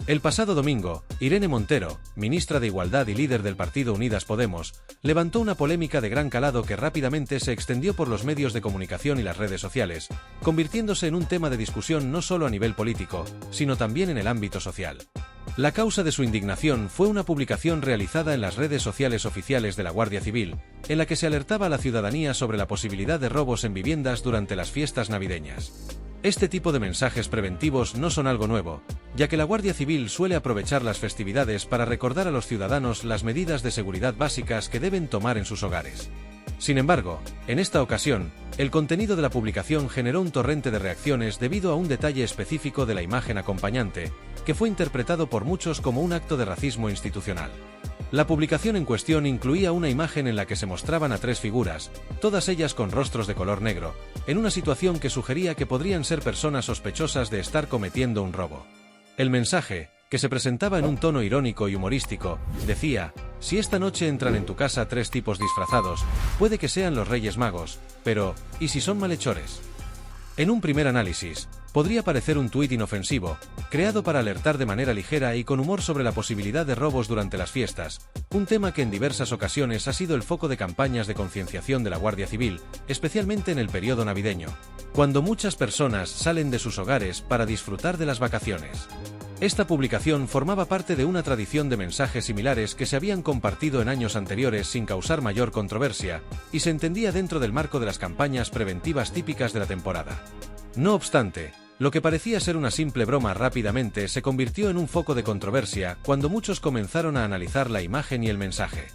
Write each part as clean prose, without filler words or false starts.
El pasado domingo, Irene Montero, ministra de Igualdad y líder del partido Unidas Podemos, levantó una polémica de gran calado que rápidamente se extendió por los medios de comunicación y las redes sociales, convirtiéndose en un tema de discusión no solo a nivel político, sino también en el ámbito social. La causa de su indignación fue una publicación realizada en las redes sociales oficiales de la Guardia Civil, en la que se alertaba a la ciudadanía sobre la posibilidad de robos en viviendas durante las fiestas navideñas. Este tipo de mensajes preventivos no son algo nuevo, ya que la Guardia Civil suele aprovechar las festividades para recordar a los ciudadanos las medidas de seguridad básicas que deben tomar en sus hogares. Sin embargo, en esta ocasión, el contenido de la publicación generó un torrente de reacciones debido a un detalle específico de la imagen acompañante, que fue interpretado por muchos como un acto de racismo institucional. La publicación en cuestión incluía una imagen en la que se mostraban a tres figuras, todas ellas con rostros de color negro, en una situación que sugería que podrían ser personas sospechosas de estar cometiendo un robo. El mensaje, que se presentaba en un tono irónico y humorístico, decía: si esta noche entran en tu casa tres tipos disfrazados, puede que sean los Reyes Magos, pero ¿y si son malhechores? En un primer análisis, podría parecer un tuit inofensivo, creado para alertar de manera ligera y con humor sobre la posibilidad de robos durante las fiestas, un tema que en diversas ocasiones ha sido el foco de campañas de concienciación de la Guardia Civil, especialmente en el periodo navideño, cuando muchas personas salen de sus hogares para disfrutar de las vacaciones. Esta publicación formaba parte de una tradición de mensajes similares que se habían compartido en años anteriores sin causar mayor controversia, y se entendía dentro del marco de las campañas preventivas típicas de la temporada. No obstante, lo que parecía ser una simple broma rápidamente se convirtió en un foco de controversia cuando muchos comenzaron a analizar la imagen y el mensaje.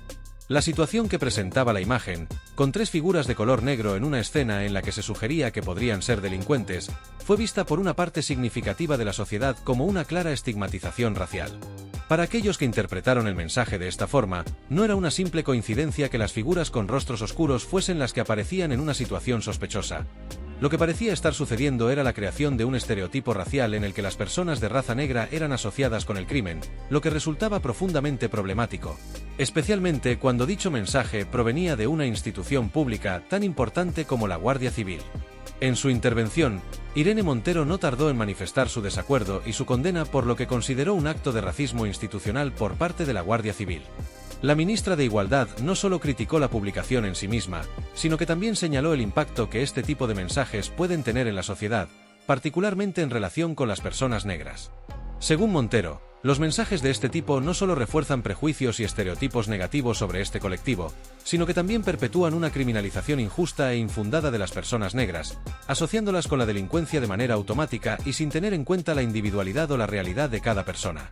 La situación que presentaba la imagen, con tres figuras de color negro en una escena en la que se sugería que podrían ser delincuentes, fue vista por una parte significativa de la sociedad como una clara estigmatización racial. Para aquellos que interpretaron el mensaje de esta forma, no era una simple coincidencia que las figuras con rostros oscuros fuesen las que aparecían en una situación sospechosa. Lo que parecía estar sucediendo era la creación de un estereotipo racial en el que las personas de raza negra eran asociadas con el crimen, lo que resultaba profundamente problemático, especialmente cuando dicho mensaje provenía de una institución pública tan importante como la Guardia Civil. En su intervención, Irene Montero no tardó en manifestar su desacuerdo y su condena por lo que consideró un acto de racismo institucional por parte de la Guardia Civil. La ministra de Igualdad no solo criticó la publicación en sí misma, sino que también señaló el impacto que este tipo de mensajes pueden tener en la sociedad, particularmente en relación con las personas negras. Según Montero, los mensajes de este tipo no solo refuerzan prejuicios y estereotipos negativos sobre este colectivo, sino que también perpetúan una criminalización injusta e infundada de las personas negras, asociándolas con la delincuencia de manera automática y sin tener en cuenta la individualidad o la realidad de cada persona.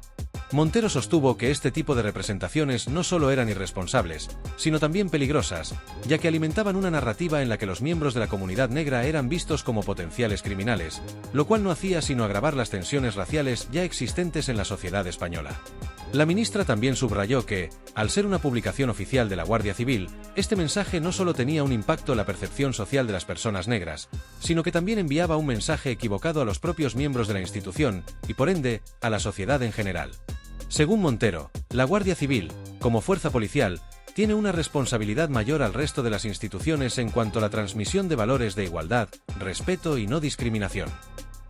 Montero sostuvo que este tipo de representaciones no solo eran irresponsables, sino también peligrosas, ya que alimentaban una narrativa en la que los miembros de la comunidad negra eran vistos como potenciales criminales, lo cual no hacía sino agravar las tensiones raciales ya existentes en la sociedad española. La ministra también subrayó que, al ser una publicación oficial de la Guardia Civil, este mensaje no solo tenía un impacto en la percepción social de las personas negras, sino que también enviaba un mensaje equivocado a los propios miembros de la institución y, por ende, a la sociedad en general. Según Montero, la Guardia Civil, como fuerza policial, tiene una responsabilidad mayor al resto de las instituciones en cuanto a la transmisión de valores de igualdad, respeto y no discriminación.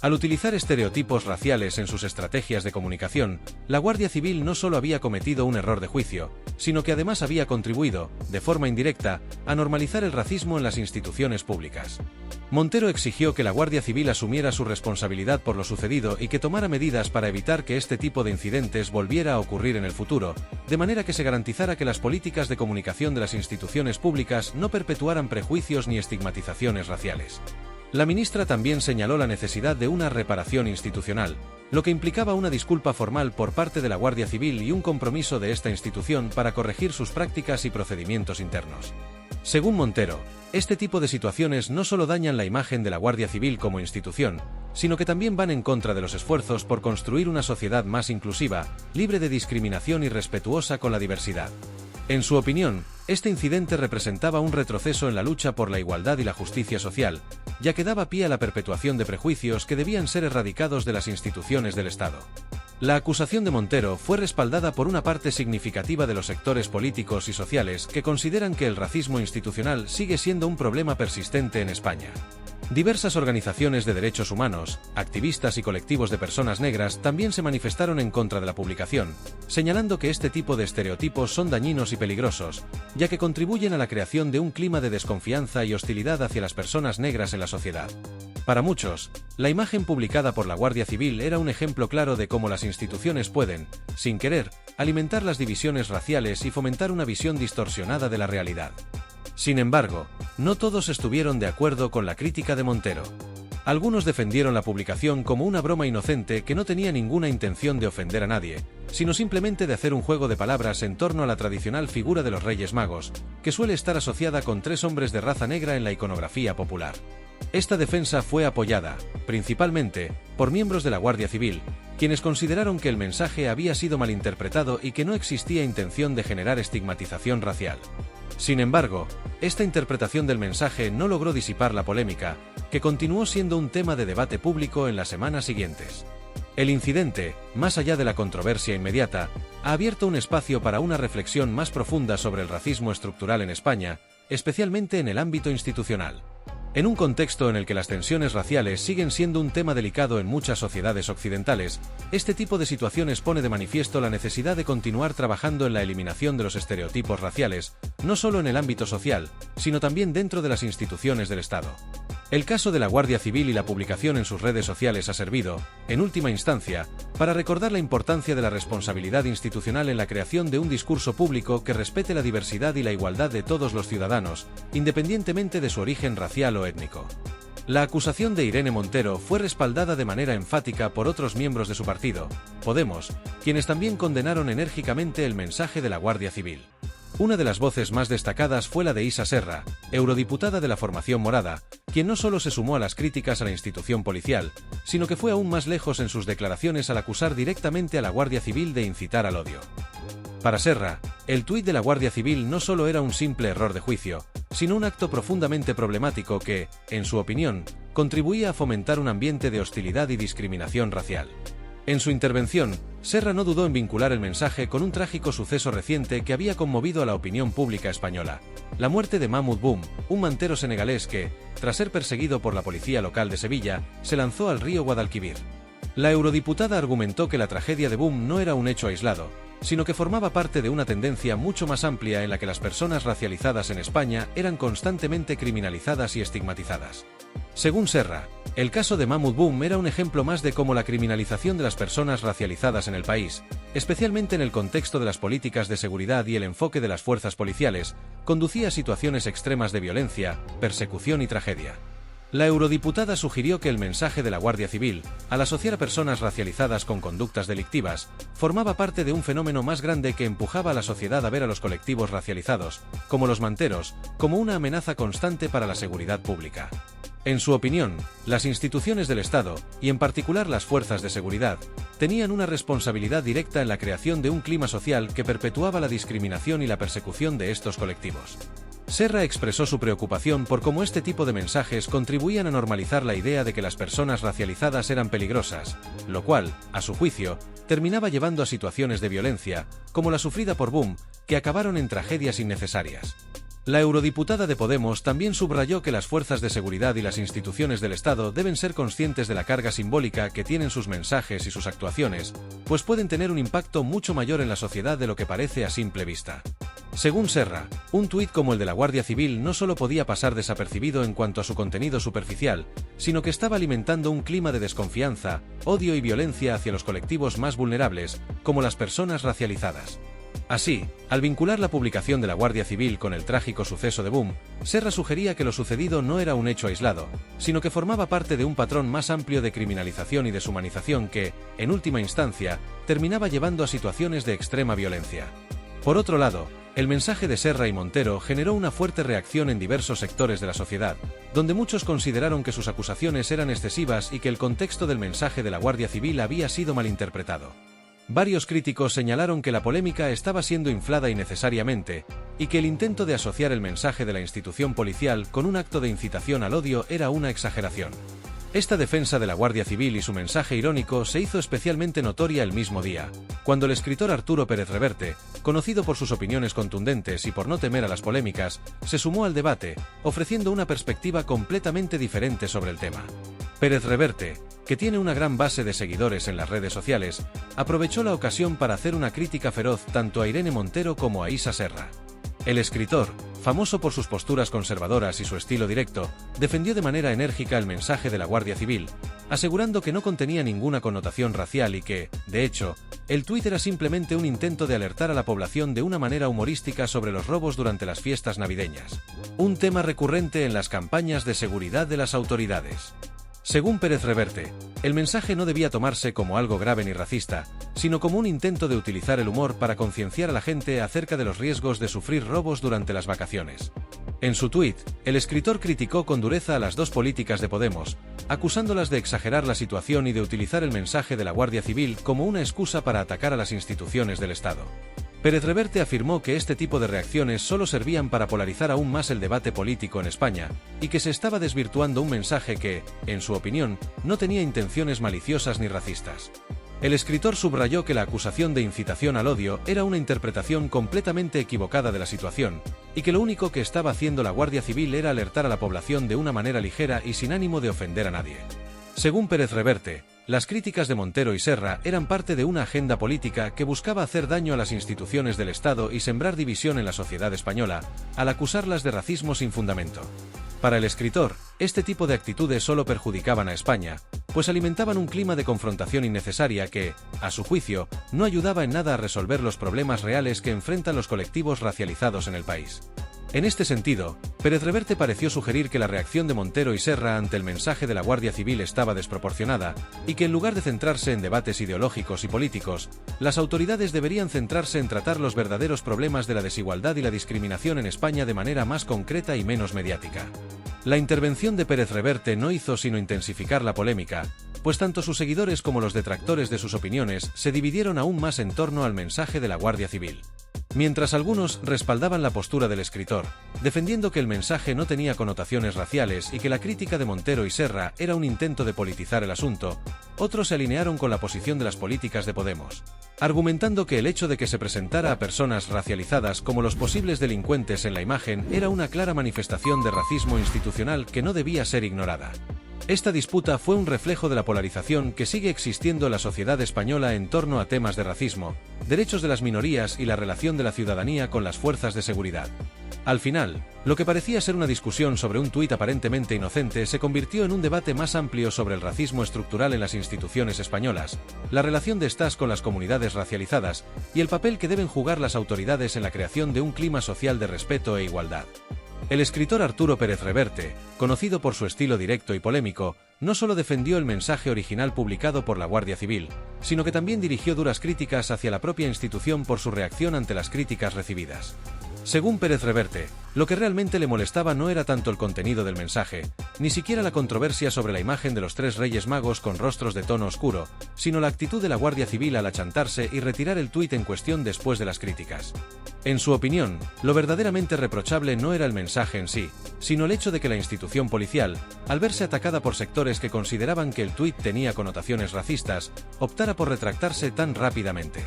Al utilizar estereotipos raciales en sus estrategias de comunicación, la Guardia Civil no solo había cometido un error de juicio, sino que además había contribuido, de forma indirecta, a normalizar el racismo en las instituciones públicas. Montero exigió que la Guardia Civil asumiera su responsabilidad por lo sucedido y que tomara medidas para evitar que este tipo de incidentes volviera a ocurrir en el futuro, de manera que se garantizara que las políticas de comunicación de las instituciones públicas no perpetuaran prejuicios ni estigmatizaciones raciales. La ministra también señaló la necesidad de una reparación institucional, lo que implicaba una disculpa formal por parte de la Guardia Civil y un compromiso de esta institución para corregir sus prácticas y procedimientos internos. Según Montero, este tipo de situaciones no solo dañan la imagen de la Guardia Civil como institución, sino que también van en contra de los esfuerzos por construir una sociedad más inclusiva, libre de discriminación y respetuosa con la diversidad. En su opinión, este incidente representaba un retroceso en la lucha por la igualdad y la justicia social, ya que daba pie a la perpetuación de prejuicios que debían ser erradicados de las instituciones del Estado. La acusación de Montero fue respaldada por una parte significativa de los sectores políticos y sociales que consideran que el racismo institucional sigue siendo un problema persistente en España. Diversas organizaciones de derechos humanos, activistas y colectivos de personas negras también se manifestaron en contra de la publicación, señalando que este tipo de estereotipos son dañinos y peligrosos, ya que contribuyen a la creación de un clima de desconfianza y hostilidad hacia las personas negras en la sociedad. Para muchos, la imagen publicada por la Guardia Civil era un ejemplo claro de cómo las instituciones pueden, sin querer, alimentar las divisiones raciales y fomentar una visión distorsionada de la realidad. Sin embargo, no todos estuvieron de acuerdo con la crítica de Montero. Algunos defendieron la publicación como una broma inocente que no tenía ninguna intención de ofender a nadie, sino simplemente de hacer un juego de palabras en torno a la tradicional figura de los Reyes Magos, que suele estar asociada con 3 hombres de raza negra en la iconografía popular. Esta defensa fue apoyada, principalmente, por miembros de la Guardia Civil, quienes consideraron que el mensaje había sido malinterpretado y que no existía intención de generar estigmatización racial. Sin embargo, esta interpretación del mensaje no logró disipar la polémica, que continuó siendo un tema de debate público en las semanas siguientes. El incidente, más allá de la controversia inmediata, ha abierto un espacio para una reflexión más profunda sobre el racismo estructural en España, especialmente en el ámbito institucional. En un contexto en el que las tensiones raciales siguen siendo un tema delicado en muchas sociedades occidentales, este tipo de situaciones pone de manifiesto la necesidad de continuar trabajando en la eliminación de los estereotipos raciales, no solo en el ámbito social, sino también dentro de las instituciones del Estado. El caso de la Guardia Civil y la publicación en sus redes sociales ha servido, en última instancia, para recordar la importancia de la responsabilidad institucional en la creación de un discurso público que respete la diversidad y la igualdad de todos los ciudadanos, independientemente de su origen racial o étnico. La acusación de Irene Montero fue respaldada de manera enfática por otros miembros de su partido, Podemos, quienes también condenaron enérgicamente el mensaje de la Guardia Civil. Una de las voces más destacadas fue la de Isa Serra, eurodiputada de la formación morada, quien no solo se sumó a las críticas a la institución policial, sino que fue aún más lejos en sus declaraciones al acusar directamente a la Guardia Civil de incitar al odio. Para Serra, el tuit de la Guardia Civil no solo era un simple error de juicio, sino un acto profundamente problemático que, en su opinión, contribuía a fomentar un ambiente de hostilidad y discriminación racial. En su intervención, Serra no dudó en vincular el mensaje con un trágico suceso reciente que había conmovido a la opinión pública española: la muerte de Mahmoud Boum, un mantero senegalés que, tras ser perseguido por la policía local de Sevilla, se lanzó al río Guadalquivir. La eurodiputada argumentó que la tragedia de Boum no era un hecho aislado, sino que formaba parte de una tendencia mucho más amplia en la que las personas racializadas en España eran constantemente criminalizadas y estigmatizadas. Según Serra, el caso de Mahmoud Boum era un ejemplo más de cómo la criminalización de las personas racializadas en el país, especialmente en el contexto de las políticas de seguridad y el enfoque de las fuerzas policiales, conducía a situaciones extremas de violencia, persecución y tragedia. La eurodiputada sugirió que el mensaje de la Guardia Civil, al asociar a personas racializadas con conductas delictivas, formaba parte de un fenómeno más grande que empujaba a la sociedad a ver a los colectivos racializados, como los manteros, como una amenaza constante para la seguridad pública. En su opinión, las instituciones del Estado, y en particular las fuerzas de seguridad, tenían una responsabilidad directa en la creación de un clima social que perpetuaba la discriminación y la persecución de estos colectivos. Serra expresó su preocupación por cómo este tipo de mensajes contribuían a normalizar la idea de que las personas racializadas eran peligrosas, lo cual, a su juicio, terminaba llevando a situaciones de violencia, como la sufrida por Boum, que acabaron en tragedias innecesarias. La eurodiputada de Podemos también subrayó que las fuerzas de seguridad y las instituciones del Estado deben ser conscientes de la carga simbólica que tienen sus mensajes y sus actuaciones, pues pueden tener un impacto mucho mayor en la sociedad de lo que parece a simple vista. Según Serra, un tuit como el de la Guardia Civil no solo podía pasar desapercibido en cuanto a su contenido superficial, sino que estaba alimentando un clima de desconfianza, odio y violencia hacia los colectivos más vulnerables, como las personas racializadas. Así, al vincular la publicación de la Guardia Civil con el trágico suceso de Boum, Serra sugería que lo sucedido no era un hecho aislado, sino que formaba parte de un patrón más amplio de criminalización y deshumanización que, en última instancia, terminaba llevando a situaciones de extrema violencia. Por otro lado, el mensaje de Serra y Montero generó una fuerte reacción en diversos sectores de la sociedad, donde muchos consideraron que sus acusaciones eran excesivas y que el contexto del mensaje de la Guardia Civil había sido malinterpretado. Varios críticos señalaron que la polémica estaba siendo inflada innecesariamente, y que el intento de asociar el mensaje de la institución policial con un acto de incitación al odio era una exageración. Esta defensa de la Guardia Civil y su mensaje irónico se hizo especialmente notoria el mismo día, cuando el escritor Arturo Pérez Reverte, conocido por sus opiniones contundentes y por no temer a las polémicas, se sumó al debate, ofreciendo una perspectiva completamente diferente sobre el tema. Pérez Reverte, que tiene una gran base de seguidores en las redes sociales, aprovechó la ocasión para hacer una crítica feroz tanto a Irene Montero como a Isa Serra. El escritor, famoso por sus posturas conservadoras y su estilo directo, defendió de manera enérgica el mensaje de la Guardia Civil, asegurando que no contenía ninguna connotación racial y que, de hecho, el tuit era simplemente un intento de alertar a la población de una manera humorística sobre los robos durante las fiestas navideñas, un tema recurrente en las campañas de seguridad de las autoridades. Según Pérez Reverte, el mensaje no debía tomarse como algo grave ni racista, sino como un intento de utilizar el humor para concienciar a la gente acerca de los riesgos de sufrir robos durante las vacaciones. En su tuit, el escritor criticó con dureza a las dos políticas de Podemos, acusándolas de exagerar la situación y de utilizar el mensaje de la Guardia Civil como una excusa para atacar a las instituciones del Estado. Pérez Reverte afirmó que este tipo de reacciones solo servían para polarizar aún más el debate político en España, y que se estaba desvirtuando un mensaje que, en su opinión, no tenía intenciones maliciosas ni racistas. El escritor subrayó que la acusación de incitación al odio era una interpretación completamente equivocada de la situación, y que lo único que estaba haciendo la Guardia Civil era alertar a la población de una manera ligera y sin ánimo de ofender a nadie. Según Pérez Reverte, las críticas de Montero y Serra eran parte de una agenda política que buscaba hacer daño a las instituciones del Estado y sembrar división en la sociedad española, al acusarlas de racismo sin fundamento. Para el escritor, este tipo de actitudes solo perjudicaban a España, pues alimentaban un clima de confrontación innecesaria que, a su juicio, no ayudaba en nada a resolver los problemas reales que enfrentan los colectivos racializados en el país. En este sentido, Pérez Reverte pareció sugerir que la reacción de Montero y Serra ante el mensaje de la Guardia Civil estaba desproporcionada, y que en lugar de centrarse en debates ideológicos y políticos, las autoridades deberían centrarse en tratar los verdaderos problemas de la desigualdad y la discriminación en España de manera más concreta y menos mediática. La intervención de Pérez Reverte no hizo sino intensificar la polémica, pues tanto sus seguidores como los detractores de sus opiniones se dividieron aún más en torno al mensaje de la Guardia Civil. Mientras algunos respaldaban la postura del escritor, defendiendo que el mensaje no tenía connotaciones raciales y que la crítica de Montero y Serra era un intento de politizar el asunto, otros se alinearon con la posición de las políticas de Podemos, argumentando que el hecho de que se presentara a personas racializadas como los posibles delincuentes en la imagen era una clara manifestación de racismo institucional que no debía ser ignorada. Esta disputa fue un reflejo de la polarización que sigue existiendo en la sociedad española en torno a temas de racismo, derechos de las minorías y la relación de la ciudadanía con las fuerzas de seguridad. Al final, lo que parecía ser una discusión sobre un tuit aparentemente inocente se convirtió en un debate más amplio sobre el racismo estructural en las instituciones españolas, la relación de estas con las comunidades racializadas y el papel que deben jugar las autoridades en la creación de un clima social de respeto e igualdad. El escritor Arturo Pérez Reverte, conocido por su estilo directo y polémico, no solo defendió el mensaje original publicado por la Guardia Civil, sino que también dirigió duras críticas hacia la propia institución por su reacción ante las críticas recibidas. Según Pérez Reverte, lo que realmente le molestaba no era tanto el contenido del mensaje, ni siquiera la controversia sobre la imagen de los tres Reyes Magos con rostros de tono oscuro, sino la actitud de la Guardia Civil al achantarse y retirar el tuit en cuestión después de las críticas. En su opinión, lo verdaderamente reprochable no era el mensaje en sí, sino el hecho de que la institución policial, al verse atacada por sectores que consideraban que el tuit tenía connotaciones racistas, optara por retractarse tan rápidamente.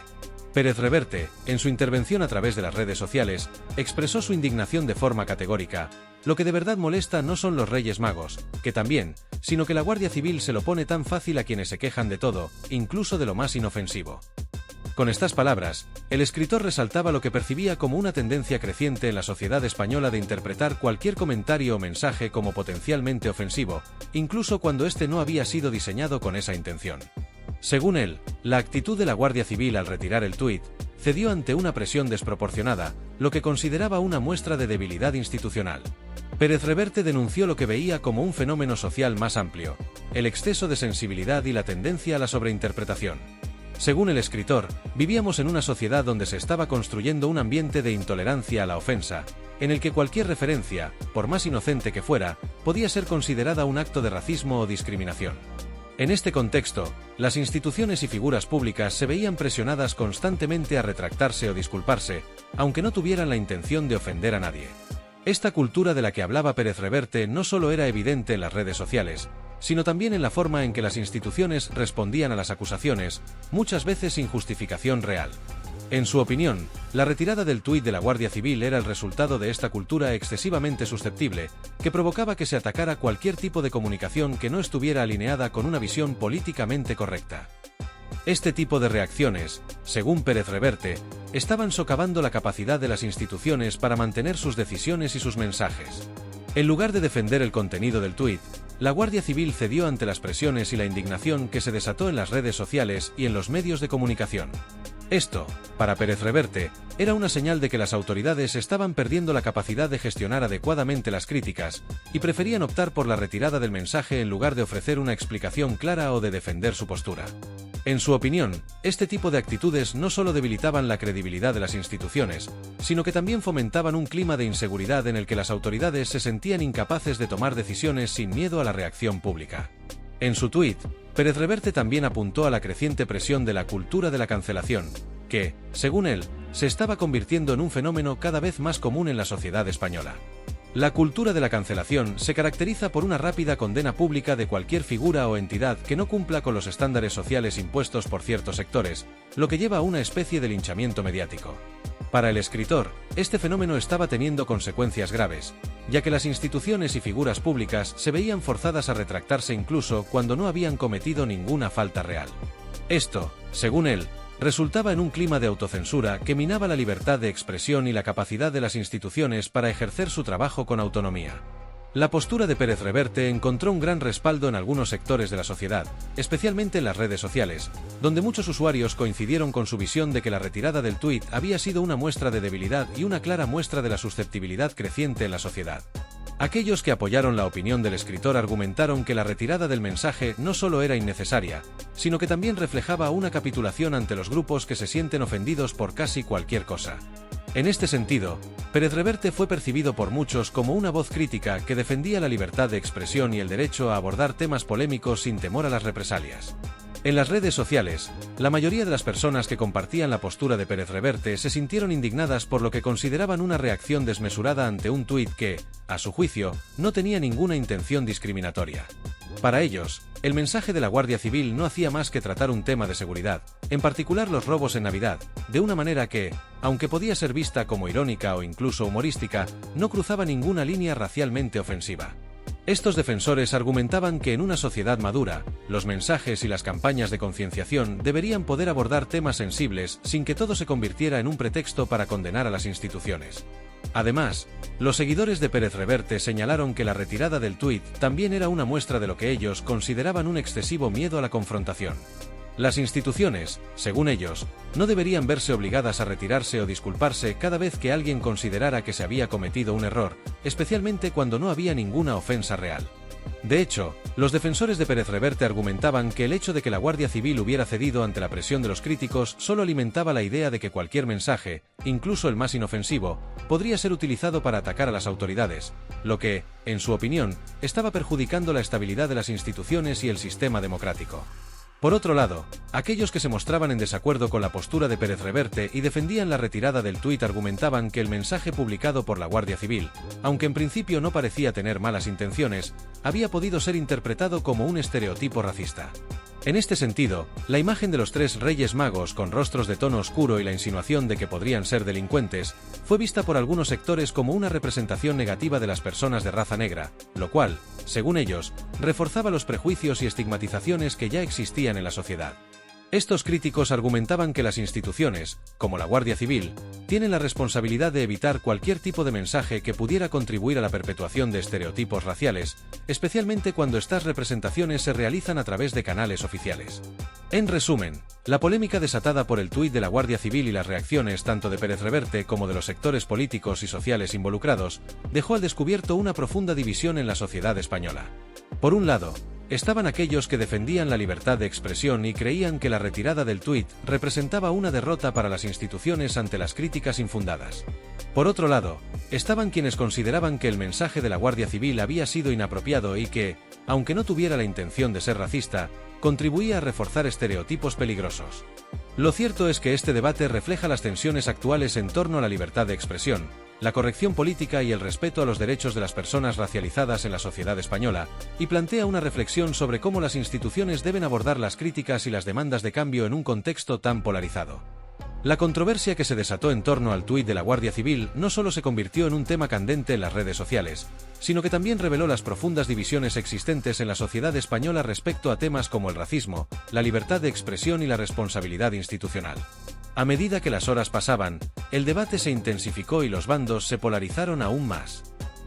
Pérez Reverte, en su intervención a través de las redes sociales, expresó su indignación de forma categórica. Lo que de verdad molesta no son los Reyes Magos, que también, sino que la Guardia Civil se lo pone tan fácil a quienes se quejan de todo, incluso de lo más inofensivo. Con estas palabras, el escritor resaltaba lo que percibía como una tendencia creciente en la sociedad española de interpretar cualquier comentario o mensaje como potencialmente ofensivo, incluso cuando este no había sido diseñado con esa intención. Según él, la actitud de la Guardia Civil al retirar el tuit cedió ante una presión desproporcionada, lo que consideraba una muestra de debilidad institucional. Pérez Reverte denunció lo que veía como un fenómeno social más amplio, el exceso de sensibilidad y la tendencia a la sobreinterpretación. Según el escritor, vivíamos en una sociedad donde se estaba construyendo un ambiente de intolerancia a la ofensa, en el que cualquier referencia, por más inocente que fuera, podía ser considerada un acto de racismo o discriminación. En este contexto, las instituciones y figuras públicas se veían presionadas constantemente a retractarse o disculparse, aunque no tuvieran la intención de ofender a nadie. Esta cultura de la que hablaba Pérez Reverte no solo era evidente en las redes sociales, sino también en la forma en que las instituciones respondían a las acusaciones, muchas veces sin justificación real. En su opinión, la retirada del tuit de la Guardia Civil era el resultado de esta cultura excesivamente susceptible, que provocaba que se atacara cualquier tipo de comunicación que no estuviera alineada con una visión políticamente correcta. Este tipo de reacciones, según Pérez Reverte, estaban socavando la capacidad de las instituciones para mantener sus decisiones y sus mensajes. En lugar de defender el contenido del tuit, la Guardia Civil cedió ante las presiones y la indignación que se desató en las redes sociales y en los medios de comunicación. Esto, para Pérez Reverte, era una señal de que las autoridades estaban perdiendo la capacidad de gestionar adecuadamente las críticas y preferían optar por la retirada del mensaje en lugar de ofrecer una explicación clara o de defender su postura. En su opinión, este tipo de actitudes no solo debilitaban la credibilidad de las instituciones, sino que también fomentaban un clima de inseguridad en el que las autoridades se sentían incapaces de tomar decisiones sin miedo a la reacción pública. En su tuit, Pérez Reverte también apuntó a la creciente presión de la cultura de la cancelación, que, según él, se estaba convirtiendo en un fenómeno cada vez más común en la sociedad española. La cultura de la cancelación se caracteriza por una rápida condena pública de cualquier figura o entidad que no cumpla con los estándares sociales impuestos por ciertos sectores, lo que lleva a una especie de linchamiento mediático. Para el escritor, este fenómeno estaba teniendo consecuencias graves, ya que las instituciones y figuras públicas se veían forzadas a retractarse incluso cuando no habían cometido ninguna falta real. Esto, según él, resultaba en un clima de autocensura que minaba la libertad de expresión y la capacidad de las instituciones para ejercer su trabajo con autonomía. La postura de Pérez Reverte encontró un gran respaldo en algunos sectores de la sociedad, especialmente en las redes sociales, donde muchos usuarios coincidieron con su visión de que la retirada del tuit había sido una muestra de debilidad y una clara muestra de la susceptibilidad creciente en la sociedad. Aquellos que apoyaron la opinión del escritor argumentaron que la retirada del mensaje no solo era innecesaria, sino que también reflejaba una capitulación ante los grupos que se sienten ofendidos por casi cualquier cosa. En este sentido, Pérez Reverte fue percibido por muchos como una voz crítica que defendía la libertad de expresión y el derecho a abordar temas polémicos sin temor a las represalias. En las redes sociales, la mayoría de las personas que compartían la postura de Pérez Reverte se sintieron indignadas por lo que consideraban una reacción desmesurada ante un tuit que, a su juicio, no tenía ninguna intención discriminatoria. Para ellos, el mensaje de la Guardia Civil no hacía más que tratar un tema de seguridad, en particular los robos en Navidad, de una manera que, aunque podía ser vista como irónica o incluso humorística, no cruzaba ninguna línea racialmente ofensiva. Estos defensores argumentaban que en una sociedad madura, los mensajes y las campañas de concienciación deberían poder abordar temas sensibles sin que todo se convirtiera en un pretexto para condenar a las instituciones. Además, los seguidores de Pérez Reverte señalaron que la retirada del tuit también era una muestra de lo que ellos consideraban un excesivo miedo a la confrontación. Las instituciones, según ellos, no deberían verse obligadas a retirarse o disculparse cada vez que alguien considerara que se había cometido un error, especialmente cuando no había ninguna ofensa real. De hecho, los defensores de Pérez Reverte argumentaban que el hecho de que la Guardia Civil hubiera cedido ante la presión de los críticos solo alimentaba la idea de que cualquier mensaje, incluso el más inofensivo, podría ser utilizado para atacar a las autoridades, lo que, en su opinión, estaba perjudicando la estabilidad de las instituciones y el sistema democrático. Por otro lado, aquellos que se mostraban en desacuerdo con la postura de Pérez Reverte y defendían la retirada del tuit argumentaban que el mensaje publicado por la Guardia Civil, aunque en principio no parecía tener malas intenciones, había podido ser interpretado como un estereotipo racista. En este sentido, la imagen de los tres Reyes Magos con rostros de tono oscuro y la insinuación de que podrían ser delincuentes, fue vista por algunos sectores como una representación negativa de las personas de raza negra, lo cual, según ellos, reforzaba los prejuicios y estigmatizaciones que ya existían en la sociedad. Estos críticos argumentaban que las instituciones, como la Guardia Civil, tienen la responsabilidad de evitar cualquier tipo de mensaje que pudiera contribuir a la perpetuación de estereotipos raciales, especialmente cuando estas representaciones se realizan a través de canales oficiales. En resumen, la polémica desatada por el tuit de la Guardia Civil y las reacciones tanto de Pérez Reverte como de los sectores políticos y sociales involucrados, dejó al descubierto una profunda división en la sociedad española. Por un lado, estaban aquellos que defendían la libertad de expresión y creían que la retirada del tuit representaba una derrota para las instituciones ante las críticas infundadas. Por otro lado, estaban quienes consideraban que el mensaje de la Guardia Civil había sido inapropiado y que, aunque no tuviera la intención de ser racista, contribuía a reforzar estereotipos peligrosos. Lo cierto es que este debate refleja las tensiones actuales en torno a la libertad de expresión, la corrección política y el respeto a los derechos de las personas racializadas en la sociedad española, y plantea una reflexión sobre cómo las instituciones deben abordar las críticas y las demandas de cambio en un contexto tan polarizado. La controversia que se desató en torno al tuit de la Guardia Civil no solo se convirtió en un tema candente en las redes sociales, sino que también reveló las profundas divisiones existentes en la sociedad española respecto a temas como el racismo, la libertad de expresión y la responsabilidad institucional. A medida que las horas pasaban, el debate se intensificó y los bandos se polarizaron aún más.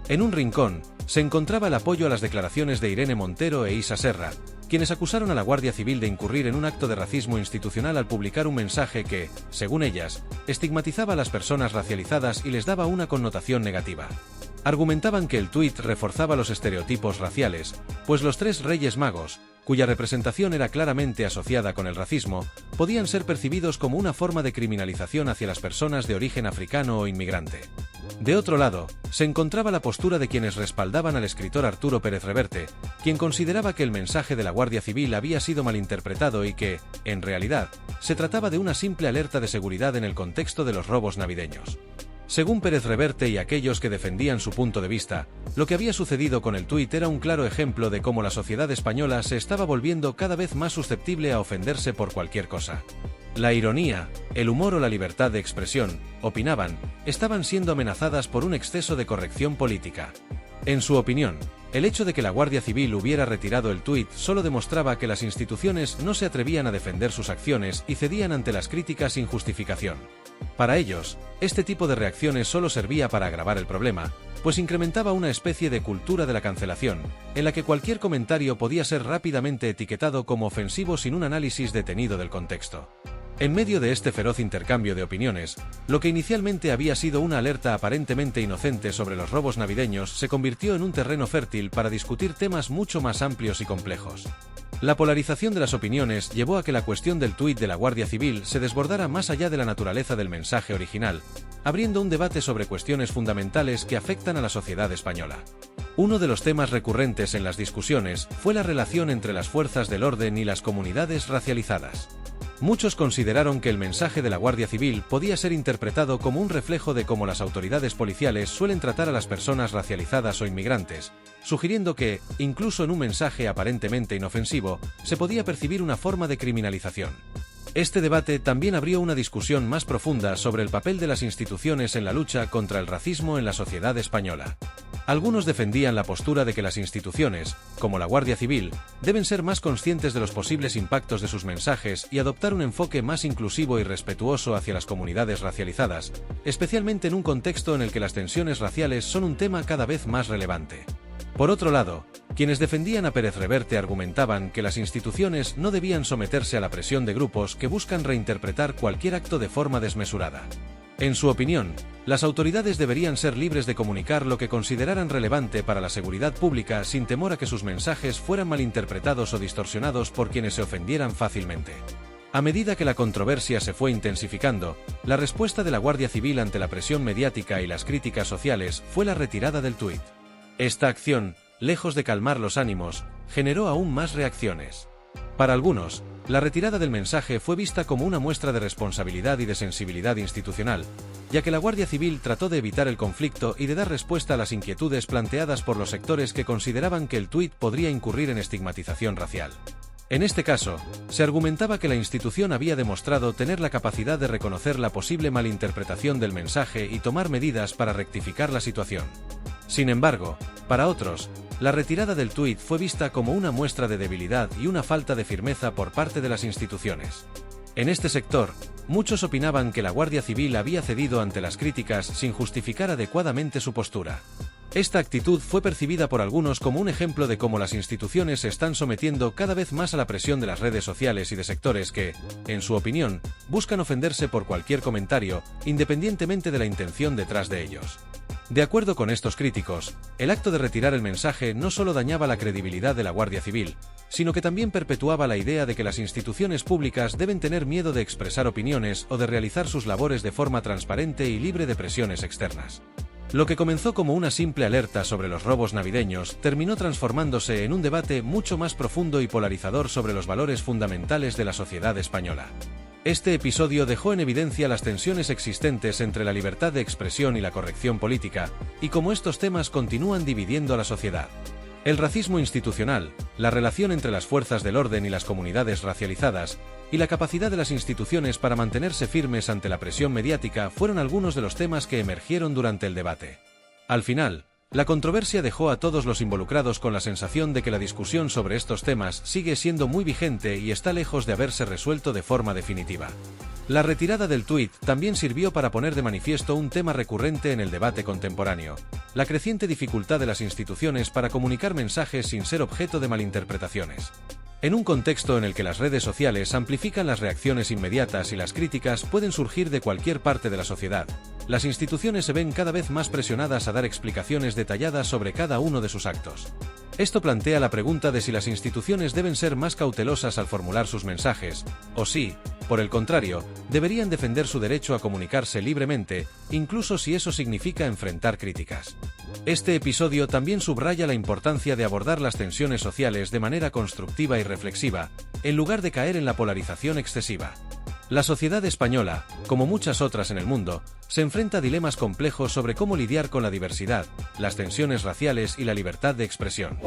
En un rincón, se encontraba el apoyo a las declaraciones de Irene Montero e Isa Serra, quienes acusaron a la Guardia Civil de incurrir en un acto de racismo institucional al publicar un mensaje que, según ellas, estigmatizaba a las personas racializadas y les daba una connotación negativa. Argumentaban que el tuit reforzaba los estereotipos raciales, pues los tres Reyes Magos, cuya representación era claramente asociada con el racismo, podían ser percibidos como una forma de criminalización hacia las personas de origen africano o inmigrante. De otro lado, se encontraba la postura de quienes respaldaban al escritor Arturo Pérez Reverte, quien consideraba que el mensaje de la Guardia Civil había sido malinterpretado y que, en realidad, se trataba de una simple alerta de seguridad en el contexto de los robos navideños. Según Pérez Reverte y aquellos que defendían su punto de vista, lo que había sucedido con el tuit era un claro ejemplo de cómo la sociedad española se estaba volviendo cada vez más susceptible a ofenderse por cualquier cosa. La ironía, el humor o la libertad de expresión, opinaban, estaban siendo amenazadas por un exceso de corrección política. En su opinión, el hecho de que la Guardia Civil hubiera retirado el tuit solo demostraba que las instituciones no se atrevían a defender sus acciones y cedían ante las críticas sin justificación. Para ellos, este tipo de reacciones solo servía para agravar el problema, pues incrementaba una especie de cultura de la cancelación, en la que cualquier comentario podía ser rápidamente etiquetado como ofensivo sin un análisis detenido del contexto. En medio de este feroz intercambio de opiniones, lo que inicialmente había sido una alerta aparentemente inocente sobre los robos navideños se convirtió en un terreno fértil para discutir temas mucho más amplios y complejos. La polarización de las opiniones llevó a que la cuestión del tuit de la Guardia Civil se desbordara más allá de la naturaleza del mensaje original, abriendo un debate sobre cuestiones fundamentales que afectan a la sociedad española. Uno de los temas recurrentes en las discusiones fue la relación entre las fuerzas del orden y las comunidades racializadas. Muchos consideraron que el mensaje de la Guardia Civil podía ser interpretado como un reflejo de cómo las autoridades policiales suelen tratar a las personas racializadas o inmigrantes, sugiriendo que, incluso en un mensaje aparentemente inofensivo, se podía percibir una forma de criminalización. Este debate también abrió una discusión más profunda sobre el papel de las instituciones en la lucha contra el racismo en la sociedad española. Algunos defendían la postura de que las instituciones, como la Guardia Civil, deben ser más conscientes de los posibles impactos de sus mensajes y adoptar un enfoque más inclusivo y respetuoso hacia las comunidades racializadas, especialmente en un contexto en el que las tensiones raciales son un tema cada vez más relevante. Por otro lado, quienes defendían a Pérez Reverte argumentaban que las instituciones no debían someterse a la presión de grupos que buscan reinterpretar cualquier acto de forma desmesurada. En su opinión, las autoridades deberían ser libres de comunicar lo que consideraran relevante para la seguridad pública sin temor a que sus mensajes fueran malinterpretados o distorsionados por quienes se ofendieran fácilmente. A medida que la controversia se fue intensificando, la respuesta de la Guardia Civil ante la presión mediática y las críticas sociales fue la retirada del tuit. Esta acción, lejos de calmar los ánimos, generó aún más reacciones. Para algunos, la retirada del mensaje fue vista como una muestra de responsabilidad y de sensibilidad institucional, ya que la Guardia Civil trató de evitar el conflicto y de dar respuesta a las inquietudes planteadas por los sectores que consideraban que el tuit podría incurrir en estigmatización racial. En este caso, se argumentaba que la institución había demostrado tener la capacidad de reconocer la posible malinterpretación del mensaje y tomar medidas para rectificar la situación. Sin embargo, para otros, la retirada del tuit fue vista como una muestra de debilidad y una falta de firmeza por parte de las instituciones. En este sector, muchos opinaban que la Guardia Civil había cedido ante las críticas sin justificar adecuadamente su postura. Esta actitud fue percibida por algunos como un ejemplo de cómo las instituciones se están sometiendo cada vez más a la presión de las redes sociales y de sectores que, en su opinión, buscan ofenderse por cualquier comentario, independientemente de la intención detrás de ellos. De acuerdo con estos críticos, el acto de retirar el mensaje no solo dañaba la credibilidad de la Guardia Civil, sino que también perpetuaba la idea de que las instituciones públicas deben tener miedo de expresar opiniones o de realizar sus labores de forma transparente y libre de presiones externas. Lo que comenzó como una simple alerta sobre los robos navideños terminó transformándose en un debate mucho más profundo y polarizador sobre los valores fundamentales de la sociedad española. Este episodio dejó en evidencia las tensiones existentes entre la libertad de expresión y la corrección política, y cómo estos temas continúan dividiendo a la sociedad. El racismo institucional, la relación entre las fuerzas del orden y las comunidades racializadas, y la capacidad de las instituciones para mantenerse firmes ante la presión mediática fueron algunos de los temas que emergieron durante el debate. Al final, la controversia dejó a todos los involucrados con la sensación de que la discusión sobre estos temas sigue siendo muy vigente y está lejos de haberse resuelto de forma definitiva. La retirada del tuit también sirvió para poner de manifiesto un tema recurrente en el debate contemporáneo: la creciente dificultad de las instituciones para comunicar mensajes sin ser objeto de malinterpretaciones. En un contexto en el que las redes sociales amplifican las reacciones inmediatas y las críticas pueden surgir de cualquier parte de la sociedad, las instituciones se ven cada vez más presionadas a dar explicaciones detalladas sobre cada uno de sus actos. Esto plantea la pregunta de si las instituciones deben ser más cautelosas al formular sus mensajes, o si, por el contrario, deberían defender su derecho a comunicarse libremente, incluso si eso significa enfrentar críticas. Este episodio también subraya la importancia de abordar las tensiones sociales de manera constructiva y reflexiva, en lugar de caer en la polarización excesiva. La sociedad española, como muchas otras en el mundo, se enfrenta a dilemas complejos sobre cómo lidiar con la diversidad, las tensiones raciales y la libertad de expresión.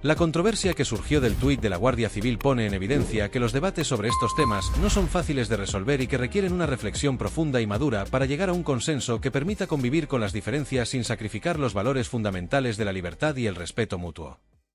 La controversia que surgió del tuit de la Guardia Civil pone en evidencia que los debates sobre estos temas no son fáciles de resolver y que requieren una reflexión profunda y madura para llegar a un consenso que permita convivir con las diferencias sin sacrificar los valores fundamentales de la libertad y el respeto mutuo.